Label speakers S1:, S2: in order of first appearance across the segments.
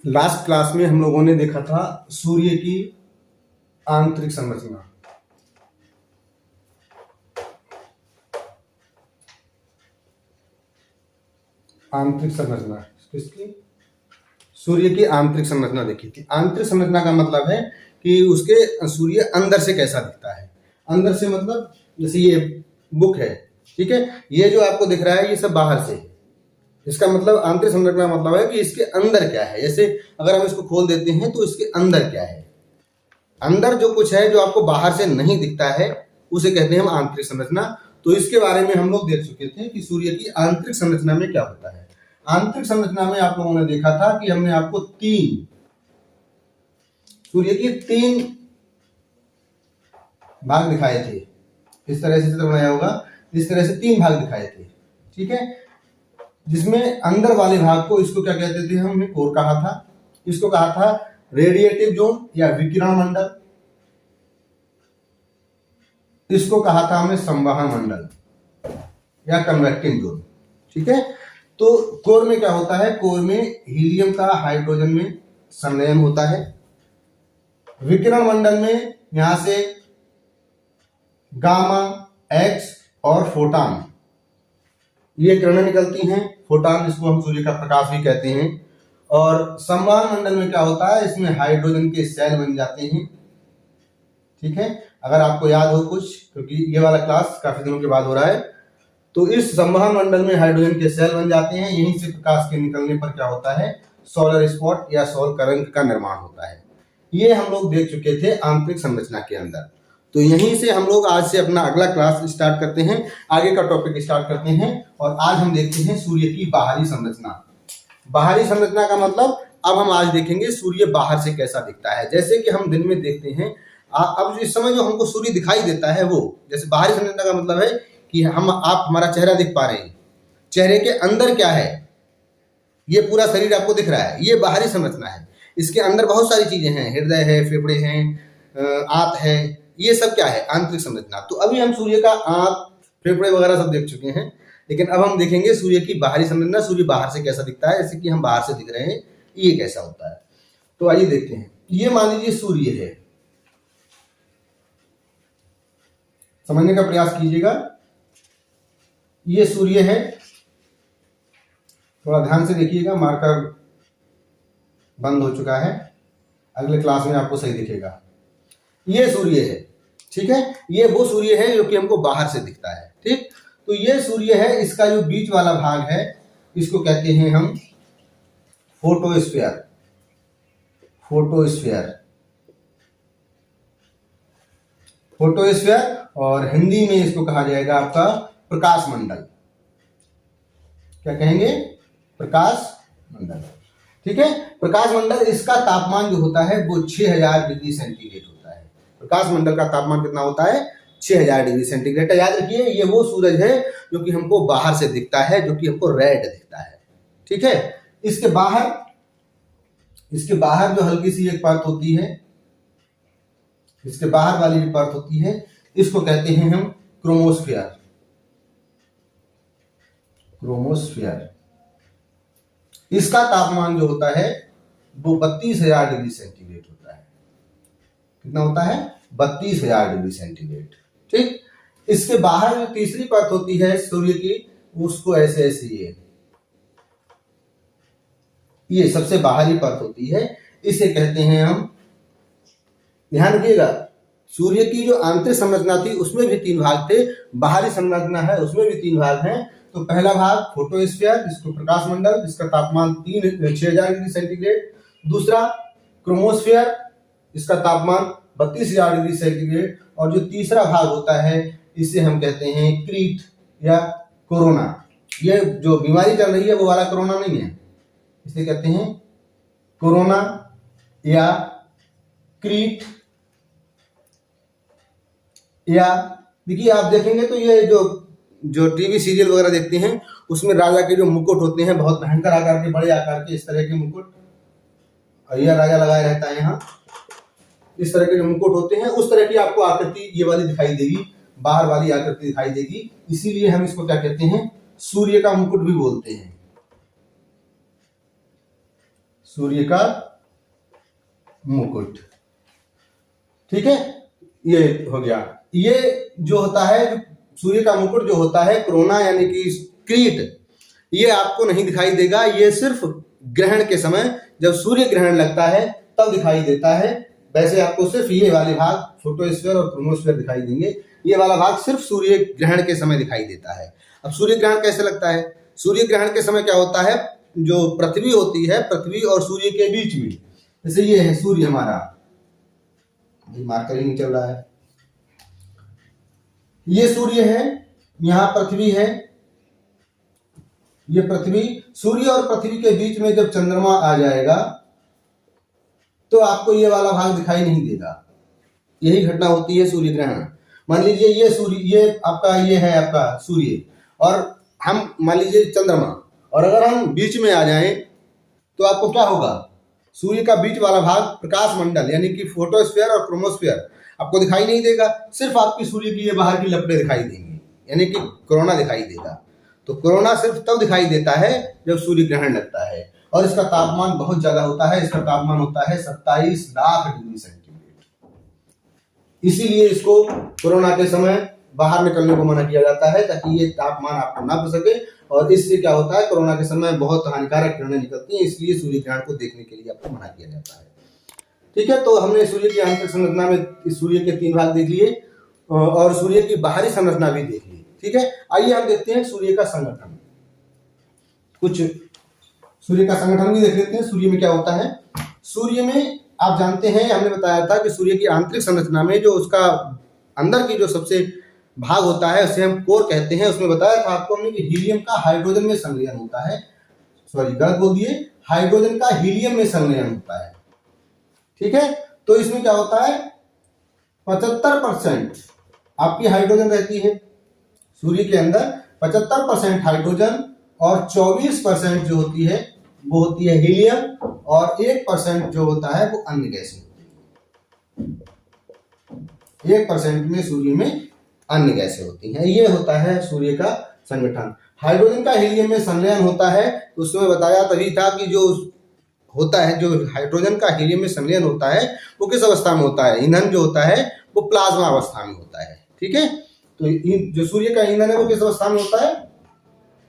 S1: Last class में हम लोगों ने देखा था सूर्य की आंतरिक संरचना। आंतरिक संरचना किसकी? सूर्य की आंतरिक संरचना देखी थी। आंतरिक संरचना का मतलब है कि उसके सूर्य अंदर से कैसा दिखता है। अंदर से मतलब जैसे ये बुक है, ठीक है, ये जो आपको दिख रहा है ये सब बाहर से है। इसका मतलब आंतरिक संरचना मतलब है कि इसके अंदर क्या है। जैसे अगर हम इसको खोल देते हैं तो इसके अंदर क्या है, अंदर जो कुछ है जो आपको बाहर से नहीं दिखता है उसे कहते हैं हम आंतरिक संरचना। तो इसके बारे में हम लोग देख चुके थे कि सूर्य की आंतरिक संरचना में क्या होता है। आंतरिक संरचना में आप लोगों ने देखा था कि हमने आपको सूर्य की तीन भाग दिखाए थे। इस तरह से चित्र बनाया होगा, इस तरह से तीन भाग दिखाए थे, ठीक है, जिसमें अंदर वाले भाग को इसको क्या कहते थे, हमने कोर कहा था। इसको कहा था रेडिएटिव जोन या विकिरण मंडल। इसको कहा था हमने संवहन मंडल या कन्वेक्टिंग जोन, ठीक है। तो कोर में क्या होता है, कोर में हीलियम का हाइड्रोजन में संलयन होता है। विकिरण मंडल में यहां से गामा, एक्स और फोटॉन ये किरणें निकलती हैं। फोटॉन इसको हम सूर्य का प्रकाश भी कहते हैं। और संवहन मंडल में क्या होता है, इसमें हाइड्रोजन के सेल बन जाते हैं, ठीक है। अगर आपको याद हो कुछ, क्योंकि ये वाला क्लास काफी दिनों के बाद हो रहा है, तो इस संवहन मंडल में हाइड्रोजन के सेल बन जाते हैं। यहीं से प्रकाश के निकलने पर क्या होता है, सोलर स्पॉट या सोल करंट का निर्माण होता है। ये हम लोग देख चुके थे आंतरिक संरचना के अंदर। तो यहीं से हम लोग आज से अपना अगला क्लास स्टार्ट करते हैं, आगे का टॉपिक स्टार्ट करते हैं। और आज हम देखते हैं सूर्य की बाहरी संरचना। बाहरी संरचना का मतलब अब हम आज देखेंगे सूर्य बाहर से कैसा दिखता है। जैसे कि हम दिन में देखते हैं, अब इस समय जो हमको सूर्य दिखाई देता है वो, जैसे बाहरी संरचना का मतलब है कि आप हमारा चेहरा देख पा रहे हैं, चेहरे के अंदर क्या है, ये पूरा शरीर आपको दिख रहा है, ये बाहरी संरचना है। इसके अंदर बहुत सारी चीजें हैं, हृदय है, फेफड़े हैं, आंत है, ये सब क्या है, आंतरिक संरचना। तो अभी हम सूर्य का आंत, फेफड़े वगैरह सब देख चुके हैं, लेकिन अब हम देखेंगे सूर्य की बाहरी संरचना, सूर्य बाहर से कैसा दिखता है। जैसे कि हम बाहर से दिख रहे हैं, ये कैसा होता है। तो आइए देखते हैं। ये मान लीजिए सूर्य है, समझने का प्रयास कीजिएगा। ये सूर्य है, थोड़ा ध्यान से देखिएगा, मार्कर बंद हो चुका है, अगले क्लास में आपको सही दिखेगा। ये सूर्य है, ठीक है, ये वो सूर्य है जो कि हमको बाहर से दिखता है, ठीक। तो ये सूर्य है, इसका जो बीच वाला भाग है इसको कहते हैं हम फोटोस्फीयर। फोटोस्फीयर और हिंदी में इसको कहा जाएगा आपका प्रकाश मंडल। क्या कहेंगे, प्रकाश मंडल, ठीक है। प्रकाश मंडल, इसका तापमान जो होता है वो 6000 डिग्री सेंटीग्रेड होता है। प्रकाश मंडल का तापमान कितना होता है, 6000 डिग्री सेंटीग्रेड। याद रखिए, ये वो सूरज है जो कि हमको बाहर से दिखता है, जो कि हमको रेड दिखता है, ठीक है। इसके बाहर जो हल्की सी एक परत होती है, इसके बाहर वाली जो परत होती है इसको कहते हैं हम क्रोमोस्फीयर। इसका तापमान जो होता है वो 32000 डिग्री सेंटीग्रेड होता है। कितना होता है, 32000 डिग्री सेंटीग्रेड, ठीक। इसके बाहर जो तीसरी परत होती है सूर्य की, उसको ऐसे ये सबसे बाहरी परत होती है, इसे कहते हैं हम, ध्यान रखिएगा, सूर्य की जो आंतरिक संरचना थी उसमें भी 3 भाग थे, बाहरी संरचना है उसमें भी 3 भाग हैं। तो पहला भाग फोटोस्फीयर, जिसको प्रकाश मंडल, जिसका तापमान 6000 डिग्री सेंटीग्रेड। दूसरा क्रोमोस्फीयर, इसका तापमान 32000 डिग्री सेंटीग्रेड। और जो तीसरा भाग होता है इसे हम कहते हैं क्रीट या कोरोना। ये जो बीमारी चल रही है वो वाला कोरोना नहीं है, इसे कहते हैं कोरोना या क्रीट। या देखिए, आप देखेंगे तो ये जो टीवी सीरियल वगैरह देखते हैं उसमें राजा के जो मुकुट होते हैं, बहुत भयंकर आकार के, बड़े आकार के, इस तरह के मुकुट, और यह राजा लगाया रहता है यहाँ, इस तरह के जो मुकुट होते हैं उस तरह की आपको आकृति ये वाली दिखाई देगी, बाहर वाली आकृति दिखाई देगी। इसीलिए हम इसको क्या कहते हैं, सूर्य का मुकुट भी बोलते हैं। सूर्य का मुकुट। ठीक है, ये हो गया। ये जो होता है, जो सूर्य का मुकुट जो होता है, कोरोना यानी कि किरीट, ये आपको नहीं दिखाई देगा। ये सिर्फ ग्रहण के समय, जब सूर्य ग्रहण लगता है तब दिखाई देता है। वैसे आपको सिर्फ ये वाले भाग, फोटोस्फीयर और क्रोमोस्फीयर दिखाई देंगे। ये वाला भाग सिर्फ सूर्य ग्रहण के समय दिखाई देता है। अब सूर्य ग्रहण कैसे लगता है? सूर्य ग्रहण के समय क्या होता है, जो पृथ्वी होती है, पृथ्वी और सूर्य के बीच में, जैसे ये है सूर्य हमारा, मार्कर ही नहीं चल रहा है, ये सूर्य है, यहां पृथ्वी है, ये पृथ्वी, सूर्य और पृथ्वी के बीच में जब चंद्रमा आ जाएगा तो आपको ये वाला भाग दिखाई नहीं देगा। यही घटना होती है सूर्य ग्रहण। मान लीजिए ये सूर्य, ये आपका, ये है आपका सूर्य, और हम मान लीजिए चंद्रमा, और अगर हम बीच में आ जाएं तो आपको क्या होगा, सूर्य का बीच वाला भाग, प्रकाश मंडल यानी कि फोटोस्फीयर और क्रोमोस्फीयर आपको दिखाई नहीं देगा। सिर्फ आपकी सूर्य की ये बाहर की लपटें दिखाई देंगी, यानी कि कोरोना दिखाई देगा। तो कोरोना सिर्फ तब दिखाई देता है जब सूर्य ग्रहण लगता है, और इसका तापमान बहुत ज्यादा होता है। इसका तापमान होता है 27 लाख डिग्री सेंटीग्रेड। इसीलिए इसको कोरोना के समय बाहर निकलने को मना किया जाता है, ताकि ये तापमान आपको ना पड़ सके। और इससे क्या होता है, कोरोना के समय बहुत हानिकारक किरणें निकलती हैं, इसलिए सूर्य ग्रहण को देखने के लिए आपको मना किया जाता है। ठीक है, तो हमने सूर्य की आंतरिक संरचना में सूर्य के 3 भाग देख लिए, और सूर्य की बाहरी संरचना भी देख ली। ठीक है, आइए हम देखते हैं सूर्य का संगठन। कुछ सूर्य का संगठन भी देख लेते हैं। सूर्य में क्या होता है? सूर्य में आप जानते हैं, हमने बताया था कि सूर्य की आंतरिक संरचना में जो उसका अंदर की जो सबसे भाग होता है उसे हम कोर कहते हैं। उसमें बताया था आपको हमने कि हीलियम का हाइड्रोजन में संलयन होता है, सॉरी गलत बोल दिए, हाइड्रोजन का हीलियम में संलयन होता है। ठीक है, तो इसमें क्या होता है, 75% आपकी हाइड्रोजन रहती है सूर्य के अंदर, 75% हाइड्रोजन, और 24% जो होती है वो होती है हीलियम, और 1% जो होता है वो अन्य गैसें होती है। 1% में सूर्य में अन्य गैसें होती हैं। ये होता है सूर्य का संगठन। हाइड्रोजन का हीलियम में संलयन होता है, तो उसमें बताया तभी था कि जो होता है, जो हाइड्रोजन का हीलियम में संलयन होता है वो किस अवस्था में होता है, ईंधन जो होता है वो प्लाज्मा अवस्था में होता है। ठीक है, तो जो सूर्य का ईंधन है वो किस अवस्था में होता है,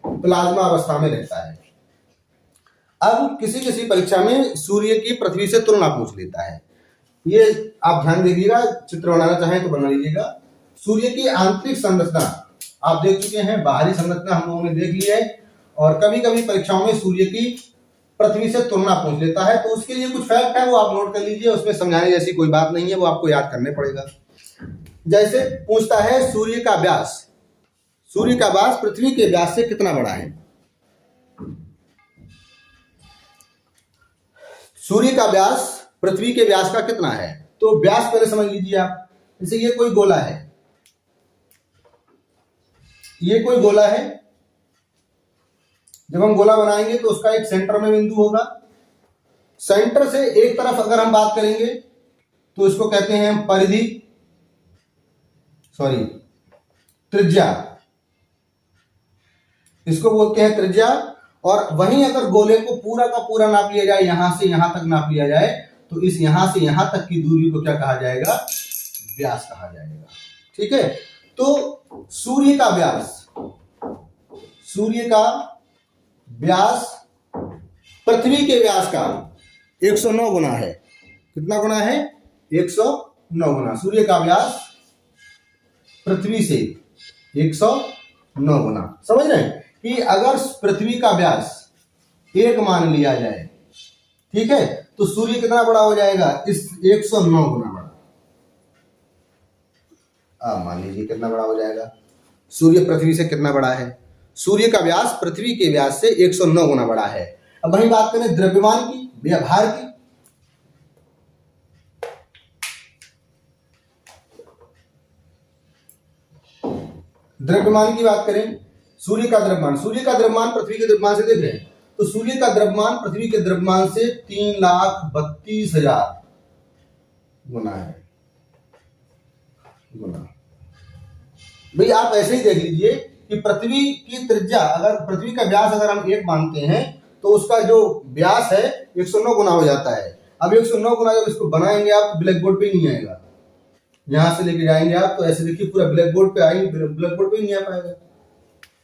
S1: प्लाज्मा अवस्था में रहता है। अब किसी किसी परीक्षा में सूर्य की पृथ्वी से तुलना पूछ लेता है। ये आप ध्यान दीजिएगा, चित्र बनाना चाहें तो बना लीजिएगा। सूर्य की आंतरिक संरचना आप देख चुके हैं, बाहरी संरचना हम लोगों ने देख ली है, और कभी कभी परीक्षाओं में सूर्य की पृथ्वी से तुलना पूछ लेता है, तो उसके लिए कुछ फैक्ट है वो आप नोट कर लीजिए। उसमें समझाने जैसी कोई बात नहीं है, वो आपको याद करने पड़ेगा। जैसे पूछता है सूर्य का व्यास, सूर्य का व्यास पृथ्वी के व्यास से कितना बड़ा है? सूर्य का व्यास पृथ्वी के व्यास का कितना है? तो व्यास पहले समझ लीजिए आप। जैसे ये कोई गोला है, ये कोई गोला है, जब हम गोला बनाएंगे तो उसका एक सेंटर में बिंदु होगा। सेंटर से एक तरफ अगर हम बात करेंगे तो इसको कहते हैं परिधि, सॉरी त्रिज्या, इसको बोलते हैं त्रिज्या। और वहीं अगर गोले को पूरा का पूरा नाप लिया जाए, यहां से यहां तक नाप लिया जाए, तो इस यहां से यहां तक की दूरी को क्या कहा जाएगा? व्यास कहा जाएगा। ठीक है, तो सूर्य का व्यास, सूर्य का व्यास पृथ्वी के व्यास का 109 गुना है। कितना गुना है? 109 गुना। सूर्य का व्यास पृथ्वी से 109 गुना। समझ रहे हैं कि अगर पृथ्वी का व्यास 1 मान लिया जाए, ठीक है, तो सूर्य कितना बड़ा हो जाएगा? इस 109 गुना बड़ा। मान लीजिए कितना बड़ा हो जाएगा? सूर्य पृथ्वी से कितना बड़ा है? सूर्य का व्यास पृथ्वी के व्यास से 109 गुना बड़ा है। अब वही बात करें द्रव्यमान की या भार की। द्रव्यमान की बात करें, सूर्य का द्रव्यमान, सूर्य का द्रव्यमान पृथ्वी के द्रव्यमान से देख रहे हैं, तो सूर्य का द्रव्यमान पृथ्वी के द्रव्यमान से 3,32,000 गुना है। गुना भाई आप ऐसे ही देख लीजिए कि पृथ्वी की त्रिज्या, अगर पृथ्वी का व्यास अगर हम 1 मानते हैं, तो उसका जो व्यास है 109 गुना हो जाता है। अब 109 गुना जब इसको बनाएंगे आप, ब्लैक बोर्ड पे नहीं आएगा, यहां से लेके जाएंगे आप तो ऐसे देखिए पूरा ब्लैक बोर्ड पे आएंगे, ब्लैक बोर्ड पे नहीं आ पाएगा।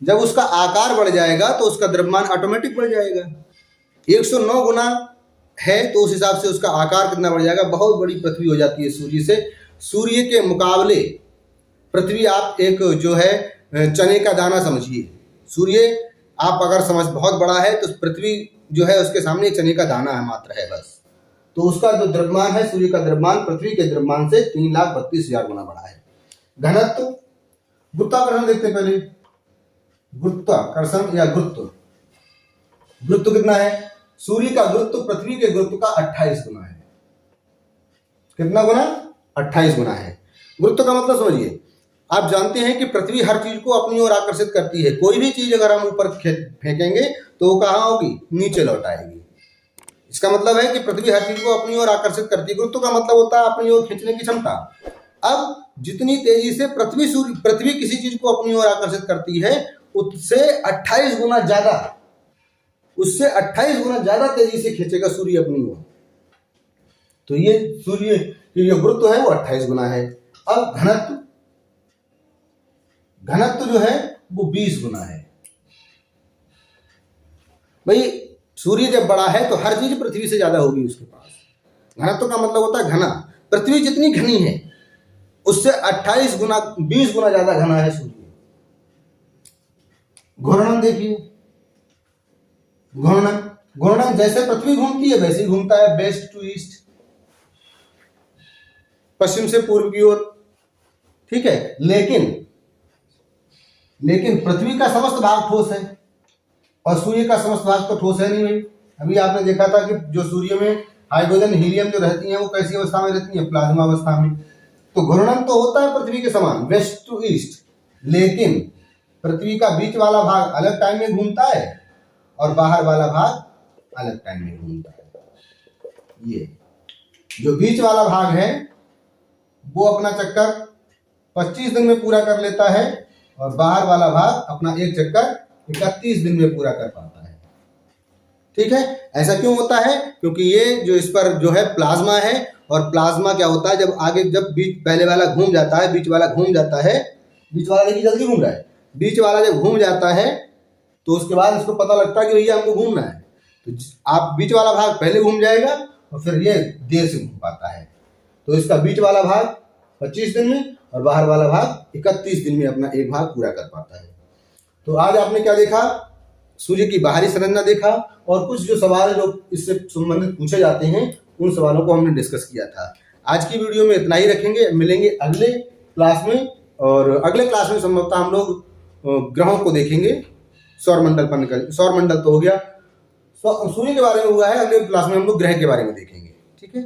S1: जब उसका आकार बढ़ जाएगा तो उसका द्रव्यमान ऑटोमेटिक बढ़ जाएगा। 109 गुना है तो उस हिसाब से उसका आकार कितना बढ़ जाएगा, बहुत बड़ी पृथ्वी हो जाती है सूर्य से। सूर्य के मुकाबले पृथ्वी आप एक जो है चने का दाना समझिए। सूर्य आप अगर समझ बहुत बड़ा है तो पृथ्वी जो है उसके सामने एक चने का दाना है मात्र है बस। तो उसका जो द्रव्यमान है, सूर्य का द्रव्यमान पृथ्वी के द्रव्यमान से 3,32,000 गुना बड़ा है। घनत्व, गुरुत्वाकर्षण देखते हैं पहले। गुरुत्वाकर्षण या गुरुत्व, गुरुत्व कितना है? सूर्य का गुरुत्व पृथ्वी के गुरुत्व का 28 गुना है। कितना गुना? 28 गुना है। गुरुत्व का मतलब समझिए, आप जानते हैं कि पृथ्वी हर चीज को अपनी ओर आकर्षित करती है। कोई भी चीज अगर हम ऊपर फेंकेंगे तो वो कहाँ होगी? नीचे लौट आएगी। इसका मतलब है कि पृथ्वी हर चीज को अपनी ओर आकर्षित करती है। गुरुत्व का मतलब होता है अपनी ओर खींचने की क्षमता। अब जितनी तेजी से पृथ्वी किसी चीज को अपनी ओर आकर्षित करती है उससे 28 गुना ज्यादा, उससे 28 गुना ज्यादा तेजी से खींचेगा सूर्य अपनी ओर। तो ये सूर्य की जो गुरुत्व है वो 28 गुना है। अब घनत्व, घनत्व जो है वो 20 गुना है। भाई सूर्य जब बड़ा है तो हर चीज पृथ्वी से ज्यादा होगी उसके पास। घनत्व का मतलब होता है घना। पृथ्वी जितनी घनी है उससे 28 गुना 20 गुना ज्यादा घना है सूर्य। घूर्णन देखिए, घूर्णन, घूर्णन जैसे पृथ्वी घूमती है वैसे ही घूमता है, वेस्ट टू ईस्ट, पश्चिम से पूर्व की ओर। ठीक है, लेकिन पृथ्वी का समस्त भाग ठोस है और सूर्य का समस्त भाग तो ठोस है नहीं भाई। अभी आपने देखा था कि जो सूर्य में हाइड्रोजन हीलियम जो रहती हैं वो कैसी अवस्था में रहती हैं? प्लाज्मा अवस्था में। तो घूर्णन तो होता है पृथ्वी के समान, वेस्ट टू ईस्ट, लेकिन पृथ्वी का बीच वाला भाग अलग टाइम में घूमता है और बाहर वाला भाग अलग टाइम में घूमता है। ये जो बीच वाला भाग है वो अपना चक्कर 25 दिन में पूरा कर लेता है और बाहर वाला भाग अपना एक चक्कर 31 दिन में पूरा कर पाता है। ठीक है, ऐसा क्यों होता है? क्योंकि ये जो इस पर जो है प्लाज्मा है, और प्लाज्मा क्या होता है जब आगे जब बीच पहले वाला घूम जाता है, बीच वाला घूम जाता है, बीच वाला देखिए जल्दी घूम रहा है, बीच वाला जब घूम जाता है तो उसके बाद इसको पता लगता है कि भैया हमको घूमना है, तो आप बीच वाला भाग पहले घूम जाएगा और फिर ये देर से घूम पाता है। तो इसका बीच वाला भाग 25 दिन में और बाहर वाला भाग 31 दिन में अपना एक भाग पूरा कर पाता है। तो आज आपने क्या देखा? सूर्य की बाहरी संरचना देखा और कुछ जो सवाल जो इससे संबंधित पूछे जाते हैं उन सवालों को हमने डिस्कस किया था। आज की वीडियो में इतना ही रखेंगे, मिलेंगे अगले क्लास में, और अगले क्लास में संभवतः हम लोग ग्रहों को देखेंगे। सौरमंडल तो हो गया, सूर्य के बारे में हुआ है, अगले क्लास में हम लोग ग्रह के बारे में देखेंगे। ठीक है।